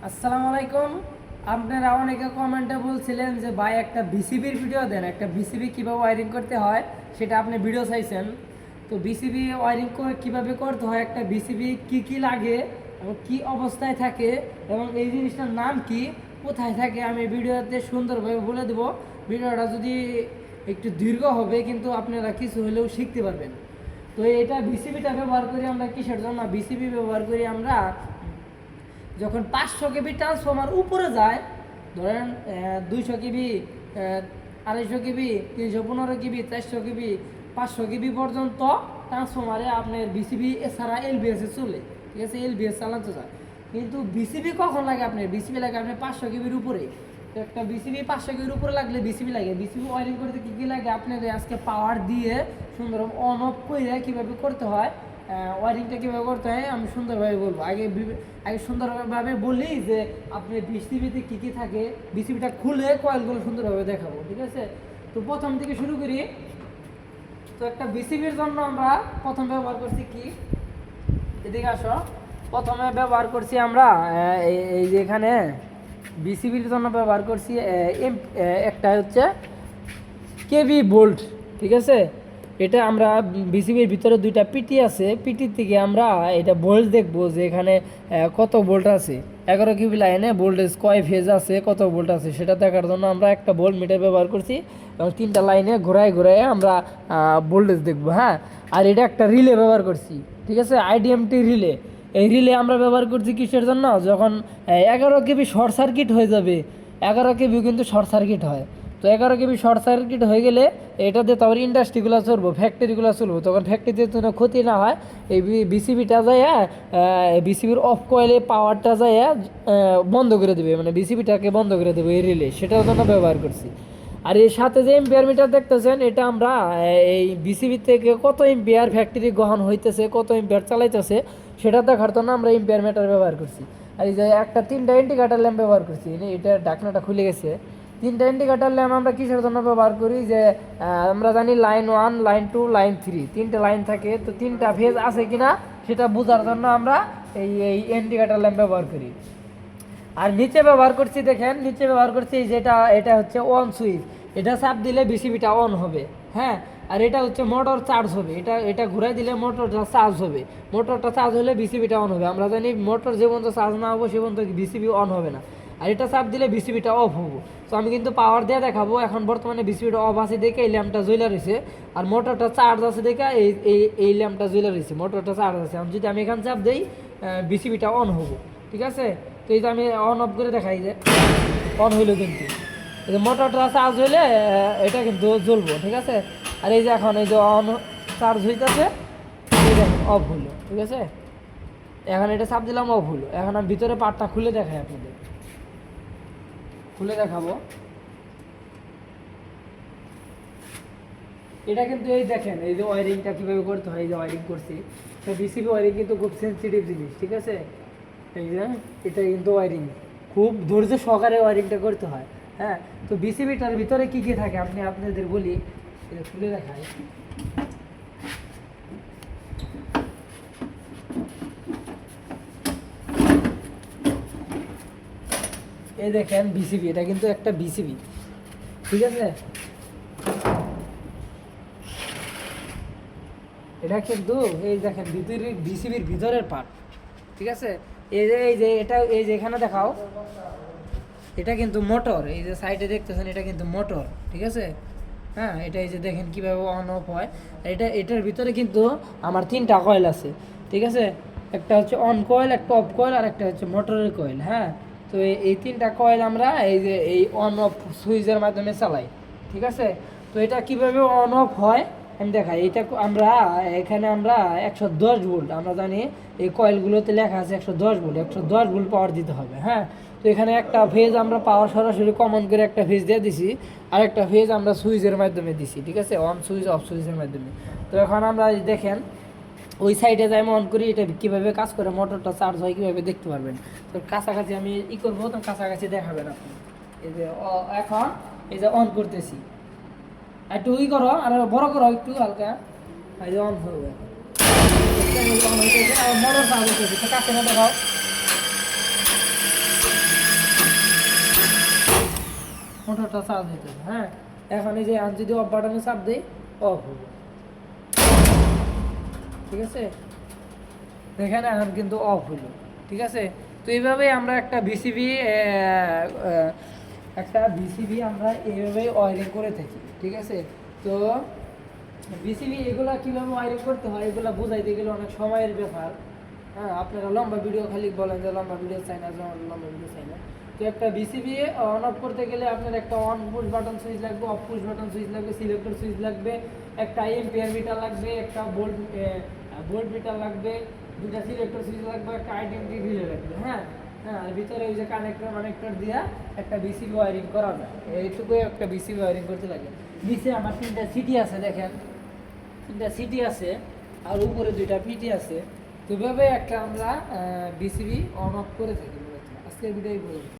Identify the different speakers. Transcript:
Speaker 1: আসসালামু আলাইকুম। আপনারা অনেকে কমেন্টে বলছিলেন যে ভাই একটা বিসিবির ভিডিও দেন, একটা বিসিবি কীভাবে ওয়ারিং করতে হয় সেটা আপনি ভিডিও চাইছেন। তো বিসিবি ওয়ারিং কীভাবে করতে হয়, একটা বিসিবি কী কী লাগে এবং কী অবস্থায় থাকে এবং এই জিনিসটার নাম কি, কোথায় থাকে, আমি ভিডিওতে সুন্দরভাবে বলে দেবো। ভিডিওটা যদি একটু দীর্ঘ হবে কিন্তু আপনারা কিছু হলেও শিখতে পারবেন। তো এটা বিসিবিটা ব্যবহার করি আমরা কিসের জন্য? বিসিবি ব্যবহার করি আমরা যখন 500 কেবি ট্রান্সফর্মার উপরে যায়, ধরেন 200 কেবি, 250 কেবি, 315 কেবি, 400 কেবি, 500 কেবি পর্যন্ত ট্রান্সফর্মারে আপনার বিসিবি এছাড়া এলবিএসে চলে। ঠিক আছে, এলবিএস চালাতে যায়। কিন্তু বিসিবি কখন লাগে? আপনার বিসিবি লাগে আপনার 500 কেবির উপরে। তো একটা বিসিবি 500 কেবির উপরে লাগলে বিসিবি লাগে। বিসিবি ওয়ারিং করতে কী কী লাগে আপনার আজকে পাওয়ার দিয়ে সুন্দর অন অফ করে কীভাবে করতে হয়, ওয়ারিংটা কীভাবে করতে হয় আমি সুন্দরভাবে বলবো। আগে সুন্দরভাবে বলি যে আপনি বিসিবিতে কী কী থাকে, বিসিবিটা খুলে কয়েলগুলো সুন্দরভাবে দেখাবো। ঠিক আছে, তো প্রথম থেকে শুরু করি। তো একটা বিসিবির জন্য আমরা প্রথম ব্যবহার করছি কি, এদিকে আসো। প্রথমে ব্যবহার করছি আমরা এই যে এখানে বিসিবির জন্য ব্যবহার করছি একটা হচ্ছে কেভি বোল্ট। ঠিক আছে, এটা আমরা বিসিবির ভিতরে দুইটা পিটি আছে, পিটির থেকে আমরা এটা বোল্ট দেখবো যে এখানে কত বোল্ট আছে, 11 কেবি লাইনে ভোল্টেজ কয় ফেজ আছে, কত ভোল্ট আছে সেটা দেখার জন্য আমরা একটা ভোল্ট মিটার ব্যবহার করছি এবং 3টা লাইনে ঘোরায় ঘোরায় আমরা ভোল্টেজ দেখবো। হ্যাঁ, আর এটা একটা রিলে ব্যবহার করছি। ঠিক আছে, আইডিএমটি রিলে। এই রিলে আমরা ব্যবহার করছি কিসের জন্য? যখন 11 কেবি শর্ট সার্কিট হয়ে যাবে, 11 কেবিও কিন্তু শর্ট সার্কিট হয়। তো 11 কেবি শর্ট সার্কিট হয়ে গেলে এটাতে তারপর ইন্ডাস্ট্রিগুলো চলবো, ফ্যাক্টরিগুলো চলবো, তখন ফ্যাক্টরিতে কোনো ক্ষতি না হয়। এই বিসিবিটা যায় বিসিবির অফ কয়েলে পাওয়ারটা যায় বন্ধ করে দেবে, মানে বিসিবিটাকে বন্ধ করে দেবে এই রিলে, সেটার জন্য ব্যবহার করছি। আর এর সাথে যে এম্পিয়ার মিটার দেখতেছেন, এটা আমরা এই বিসিবি থেকে কত এম্পিয়ার ফ্যাক্টরি গ্রহণ হইতেছে, কত এম্পিয়ার চালাইতেছে সেটা দেখার জন্য আমরা এম্পিয়ার মিটার ব্যবহার করছি। আর এই যে একটা 3টা ইন্ডিকেটার ল্যাম্প ব্যবহার করছি, এটা ঢাকনাটা খুলে গেছে। 3টা ইন্ডিকেটার ল্যাম্প আমরা কিসের জন্য ব্যবহার করি? যে আমরা জানি লাইন 1, লাইন 2, লাইন 3, 3টে লাইন থাকে, তো 3টা ফেজ আছে কিনা সেটা বোঝার জন্য আমরা এই ইন্ডিকেটার ল্যাম্প ব্যবহার করি। আর নিচে ব্যবহার করছি, দেখেন নিচে ব্যবহার করছি যেটা, এটা হচ্ছে অন সুইচ। এটা চাপ দিলে বিসিবিটা অন হবে। হ্যাঁ, আর এটা হচ্ছে মোটর চার্জ হবে, এটা ঘুরাই দিলে মোটরটা চার্জ হবে। মোটরটা চার্জ হলে বিসিবিটা অন হবে। আমরা জানি মোটর যে পর্যন্ত চার্জ না হবো সে পর্যন্ত বিসিবি অন হবে না। আর এটা চাপ দিলে বিসিবিটা অফ হবো। তো আমি কিন্তু পাওয়ার দিয়ে দেখাবো। এখন বর্তমানে বিসিবিটা অফ আছে দেখে এই ল্যাম্পটা জ্বলে রয়েছে, আর মোটরটা চার্জ আছে দেখে এই ল্যাম্পটা জ্বলে রয়েছে, মোটরটা চার্জ আছে। যদি আমি এখানে চাপ দিই বিসিবিটা অন হবো। ঠিক আছে, তো এই যে আমি অন অফ করে দেখাই যে অন হইলো, কিন্তু এই যে মোটরটা চার্জ হইলে এটা কিন্তু জ্বলবো। ঠিক আছে, আর এই যে এখন এই যে অন চার্জ হইতেছে, এই দেখেন অফ হইলো। ঠিক আছে, এখন এটা চাপ দিলাম অফ হইলো। এখন আমি ভিতরে পার্টটা খুলে দেখাই, আপনাদের খুলে দেখাবো। এটা কিন্তু এই দেখেন এই যে ওয়ারিংটা কীভাবে করতে হয়, এই যে ওয়ারিং করছি। তো বিসিবি ওয়ারিং কিন্তু খুব সেন্সিটিভ জিনিস। ঠিক আছে, এই যে এটা কিন্তু ওয়ারিং খুব ধৈর্য সহকারে ওয়ারিংটা করতে হয়। হ্যাঁ, তো বিসিবিটার ভিতরে কী কী থাকে আপনি আপনাদের বলি, এটা খুলে দেখাই। এই দেখেন বিসিবি, এটা কিন্তু একটা বিসিবি। ঠিক আছে, এটা কিন্তু এই দেখেন ভিতরের বিসিবির ভিতরের পার্ট। ঠিক আছে, এই যে এটা এই যে এখানে দেখাও, এটা কিন্তু মোটর। এই যে সাইডে দেখতেছেন এটা কিন্তু মোটর। ঠিক আছে, হ্যাঁ, এটা এই যে দেখেন কীভাবে অন অফ হয়। এটার ভিতরে কিন্তু আমার 3টা কয়েল আছে। ঠিক আছে, একটা হচ্ছে অন কয়েল, একটা অফ কয়েল, আর একটা হচ্ছে মোটরের কয়েল। হ্যাঁ, তো এই 3টা কয়েল আমরা এই যে এই অন অফ সুইচের মাধ্যমে চালাই। ঠিক আছে, তো এটা কিভাবে অন অফ হয় আমি দেখাই। এটা আমরা এখানে আমরা 110 ভোল্ট, আমরা জানি এই কয়েলগুলোতে লেখা আছে 110 ভোল্ট, 110 ভোল্ট পাওয়ার দিতে হবে। হ্যাঁ, তো এখানে একটা ফেজ আমরা পাওয়ার সরাসরি কমন করে একটা ফেজ দিয়ে দিছি, আর একটা ফেজ আমরা সুইচের মাধ্যমে দিছি। ঠিক আছে, অন সুইচ অফ সুইচের মাধ্যমে। তো এখন আমরা দেখেন ওই সাইডে যাই অন করি, এটা কীভাবে কাজ করে, মোটরটা চার্জ হয় কীভাবে দেখতে পারবেন। তো কাছাকাছি আমি করবো, তো কাছাকাছি দেখাবেন আপনি। এই যে এখন এই যে অন করতেছি, একটু করো আর বড় করো একটু হালকা, এই যে অন হবে। মোটর চার্জ হইতেছে, তো কাছে না দেখাও। মোটরটা চার্জ হতে হবে। হ্যাঁ, এখন এই যে আমি যদি অফ বাটনে চাপ দিই অফ হবে, ঠিক আছে, দেখেন এখন কিন্তু অফ হলো, ঠিক আছে। তো এইভাবে আমরা একটা বিসিবি আমরা এইভাবে ওয়ারিং করে থাকি, ঠিক আছে। তো বিসিবি এগুলা কীভাবে ওয়ারিং করতে হয় এগুলো বোঝাইতে গেলে অনেক সময়ের ব্যাপার। হ্যাঁ, আপনারা লম্বা ভিডিও খালি বলেন যে লম্বা ভিডিও চাই না, লম্বা ভিডিও চাই না। তো একটা বিসিবি অন অফ করতে গেলে আপনার একটা অন পুশ বাটন সুইচ লাগবে, অফ পুশ বাটন সুইচ লাগবে, সিলেক্টর সুইচ লাগবে, একটা এম্পিয়ার মিটার লাগবে, একটা ভোল্ট মিটার লাগবে, দুটা সিলেক্টর সুইচ লাগবে, একটা আইডেন্টি রিলে লাগবে। হ্যাঁ হ্যাঁ, আর ভিতরে ওই যে কানেক্টর দিয়া একটা বিসিবি ওয়ারিং করা যায়। এইটুকুই একটা বিসিবি ওয়ারিং করতে লাগে। নিচে আমার 3টা সিটি আছে, দেখেন 3টা সিটি আছে, আর উপরে 2টা পিটি আছে। তো এভাবে একটা আমরা বিসিবি অন অফ করে থাকি মূলত। আজকের ভিডিও